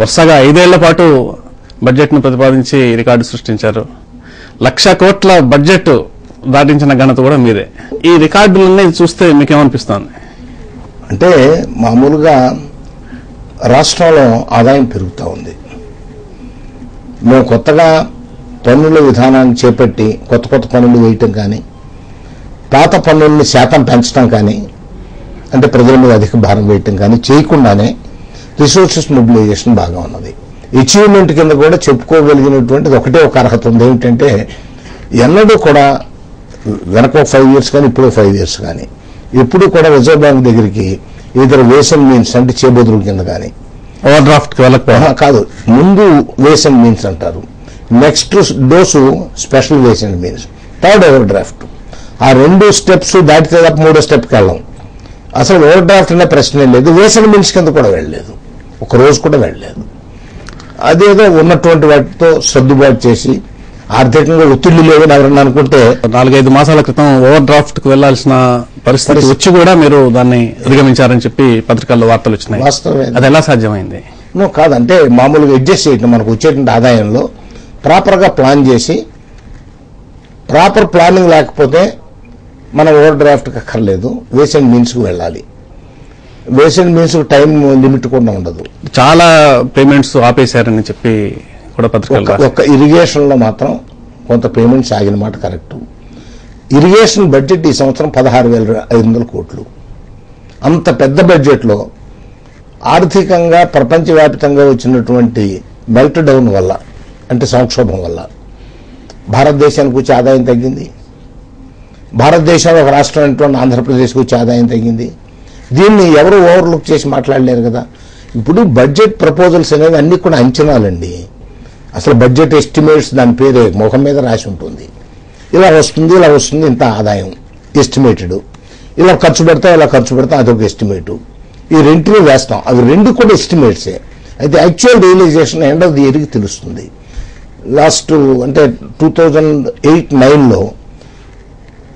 వరుసగా 5 ఏళ్ల పాటు బడ్జెట్ను ప్రతిపాదించి రికార్డు సృష్టించారు. 1,00,000 కోట్ల బడ్జెట్ దాటించిన ఘనత కూడా మీదే. ఈ రికార్డులన్నీ చూస్తే మీకేమనిపిస్తుంది? అంటే మామూలుగా రాష్ట్రంలో ఆదాయం పెరుగుతూ ఉంది. మేము కొత్తగా పన్నుల విధానాన్ని చేపట్టి కొత్త పన్నులు వేయటం కానీ, పాత పన్నుల్ని శాతం పెంచడం కానీ, అంటే ప్రజల మీద అధిక భారం వేయటం కానీ చేయకుండానే రిసోర్సెస్ మొబిలైజేషన్ బాగా ఉన్నది. అచీవ్మెంట్ కింద కూడా చెప్పుకోగలిగినటువంటిది ఒకటే ఒక అర్హత ఉంది. ఏమిటంటే ఎన్నడూ కూడా వెనక 5 years కానీ ఇప్పుడు 5 years కానీ ఎప్పుడు కూడా రిజర్వ్ బ్యాంక్ దగ్గరికి ఇతర వేస్ అండ్ మీన్స్ అంటే చేబదురు కింద కానీ ఓవర్ డ్రాఫ్ట్ కాదు, ముందు వేస్ అండ్ మీన్స్ అంటారు, next dose special ways and means, third over draft. ఆ 2 steps దాటితే తప్ప 3వ స్టెప్కి వెళ్ళాం. అసలు ఓవర్ డ్రాఫ్ట్ అనే ప్రశ్నే లేదు. వేస్ అండ్ మీన్స్ కింద కూడా వెళ్ళలేదు, ఒక రోజు కూడా వెళ్ళలేదు. అదేదో ఉన్నటువంటి వాటితో సర్దుబాటు చేసి ఆర్థికంగా ఒత్తిళ్లు లేదని ఎవరన్నా అనుకుంటే 4-5 మాసాల క్రితం ఓవర్ డ్రాఫ్ట్ కు వెళ్లాల్సిన పరిస్థితి వచ్చి కూడా మీరు దాన్ని అధిగమించారని చెప్పి పత్రికల్లో వార్తలు వచ్చినాయి. వాస్తవమే. అది ఎలా సాధ్యమైంది? కాదంటే మామూలుగా అడ్జస్ట్ చేయటం, మనకు వచ్చేటువంటి ఆదాయంలో ప్రాపర్గా ప్లాన్ చేసి, ప్రాపర్ ప్లానింగ్ లేకపోతే మనం ఓవర్ డ్రాఫ్ట్కి అక్కర్లేదు, వేస్ అండ్ మీన్స్కి వెళ్ళాలి. Ways and means time limit కూడా ఉండదు. చాలా పేమెంట్స్ ఆపేశారని చెప్పి కూడా పత్రికల్లో ఒక ఇరిగేషన్లో మాత్రం కొంత పేమెంట్స్ ఆగిన మాట కరెక్ట్. ఇరిగేషన్ బడ్జెట్ ఈ సంవత్సరం 16,500 కోట్లు. అంత పెద్ద బడ్జెట్లో ఆర్థికంగా ప్రపంచవ్యాప్తంగా వచ్చినటువంటి మెల్ట్ డౌన్ వల్ల, అంటే సంక్షోభం వల్ల భారతదేశానికి వచ్చే ఆదాయం తగ్గింది. భారతదేశంలో ఒక రాష్ట్రం అయినటువంటి ఆంధ్రప్రదేశ్కి వచ్చే ఆదాయం తగ్గింది. దీన్ని ఎవరు ఓవర్లుక్ చేసి మాట్లాడలేరు కదా. ఇప్పుడు బడ్జెట్ ప్రపోజల్స్ అనేవి అన్ని కూడా అంచనాలండి. అసలు బడ్జెట్ ఎస్టిమేట్స్ దాని పేరే ముఖం మీద రాసి ఉంటుంది. ఇలా వస్తుంది ఇంత ఆదాయం ఎస్టిమేటెడ్, ఇలా ఖర్చు పెడతాం అదొక ఎస్టిమేటు. ఈ రెంటిని వేస్తాం, అవి 2 కూడా ఎస్టిమేట్సే. అయితే actual realization end of the ఇయర్కి తెలుస్తుంది. లాస్ట్ అంటే 2008-9లో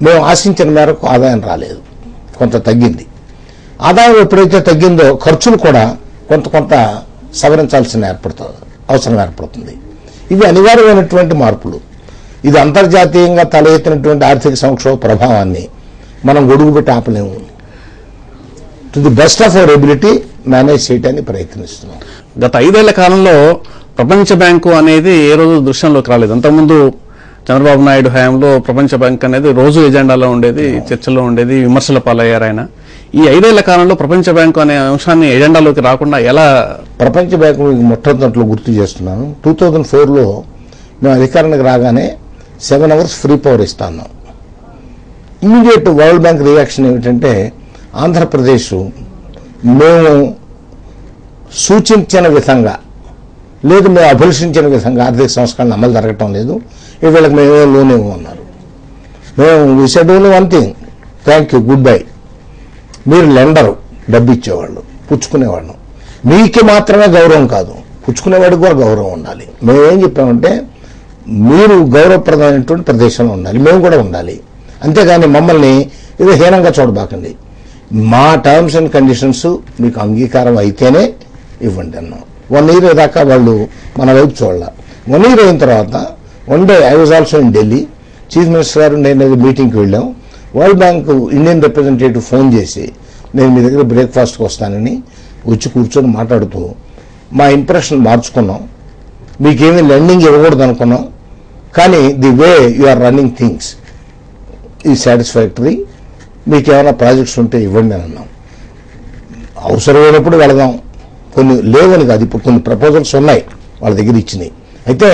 మేము ఆశించిన మేరకు ఆదాయం రాలేదు, కొంత తగ్గింది. ఆదాయం ఎప్పుడైతే తగ్గిందో ఖర్చులు కూడా కొంత సవరించాల్సిన అవసరం ఏర్పడుతుంది. ఇవి అనివార్యమైనటువంటి మార్పులు. ఇది అంతర్జాతీయంగా తల ఎత్తినటువంటి ఆర్థిక సంక్షోభ ప్రభావాన్ని మనం గొడుగు పెట్టి ఆపలేము. To the best of our ability manage చేయడానికి ప్రయత్నిస్తున్నాం. గత 5 ఏళ్ల కాలంలో ప్రపంచ బ్యాంకు అనేది ఏ రోజు దృశ్యంలోకి రాలేదు. అంతకుముందు చంద్రబాబు నాయుడు హయాంలో ప్రపంచ బ్యాంక్ అనేది రోజు ఎజెండాలో ఉండేది, చర్చల్లో ఉండేది, విమర్శల పాలయ్యారు ఆయన. ఈ 5 ఏళ్ల కాలంలో ప్రపంచ బ్యాంకు అనే అంశాన్ని ఎజెండాలోకి రాకుండా ఎలా? ప్రపంచ బ్యాంకు మొట్టమొదట్లో గుర్తు చేస్తున్నాను. 2004లో మేము అధికారానికి రాగానే 7 hours ఫ్రీ పవర్ ఇస్తాను. ఇమీడియట్ వరల్డ్ బ్యాంక్ రియాక్షన్ ఏమిటంటే, ఆంధ్రప్రదేశ్ మేము సూచించిన విధంగా లేదు, మేము అభిలషించిన విధంగా ఆర్థిక సంస్కరణ అమలు జరగటం లేదు, వీళ్ళకి మేము లోన్ ఇవ్వమన్నారు. మేము we said only one thing, thank you, good bye. మీరు లెండరు, డబ్బు ఇచ్చేవాళ్ళు, పుచ్చుకునేవాళ్ళు, మీకు మాత్రమే గౌరవం కాదు, పుచ్చుకునేవాడికి కూడా గౌరవం ఉండాలి. మేము ఏం చెప్పామంటే, మీరు గౌరవప్రదమైనటువంటి ప్రదేశంలో ఉండాలి, మేము కూడా ఉండాలి, అంతేగాని మమ్మల్ని ఏదో హీనంగా చూడబాకండి. మా టర్మ్స్ అండ్ కండిషన్స్ మీకు అంగీకారం అయితేనే ఇవ్వండి అన్నాం. 1 year దాకా వాళ్ళు మన వైపు చూడాల. 1 year అయిన తర్వాత one day I was also in Delhi. Chief minister గారు నేను మీటింగ్కి వెళ్ళాం. World bank Indian representative phone చేసి, నేను మీ దగ్గర బ్రేక్ఫాస్ట్కి వస్తానని వచ్చి కూర్చొని మాట్లాడుతూ మా ఇంప్రెషన్ మార్చుకున్నాం, మీకేమీ లెండింగ్ ఇవ్వకూడదు అనుకున్నాం, కానీ the way you are running things ఈ సాటిస్ఫాక్టరీ, మీకు ఏమైనా ప్రాజెక్ట్స్ ఉంటే ఇవ్వండి అని అన్నాం. అవసరమైనప్పుడు వెళదాం, కొన్ని లేవని కాదు, ఇప్పుడు కొన్ని ప్రపోజల్స్ ఉన్నాయి వాళ్ళ దగ్గర ఇచ్చినాయి. అయితే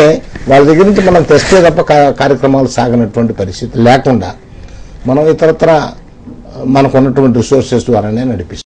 వాళ్ళ దగ్గర నుంచి మనం తెస్తే తప్ప కార్యక్రమాలు సాగనటువంటి పరిస్థితి లేకుండా మనం ఇతరత్ర మనకున్నటువంటి రిసోర్సెస్ ద్వారానే నడిపిస్తాం.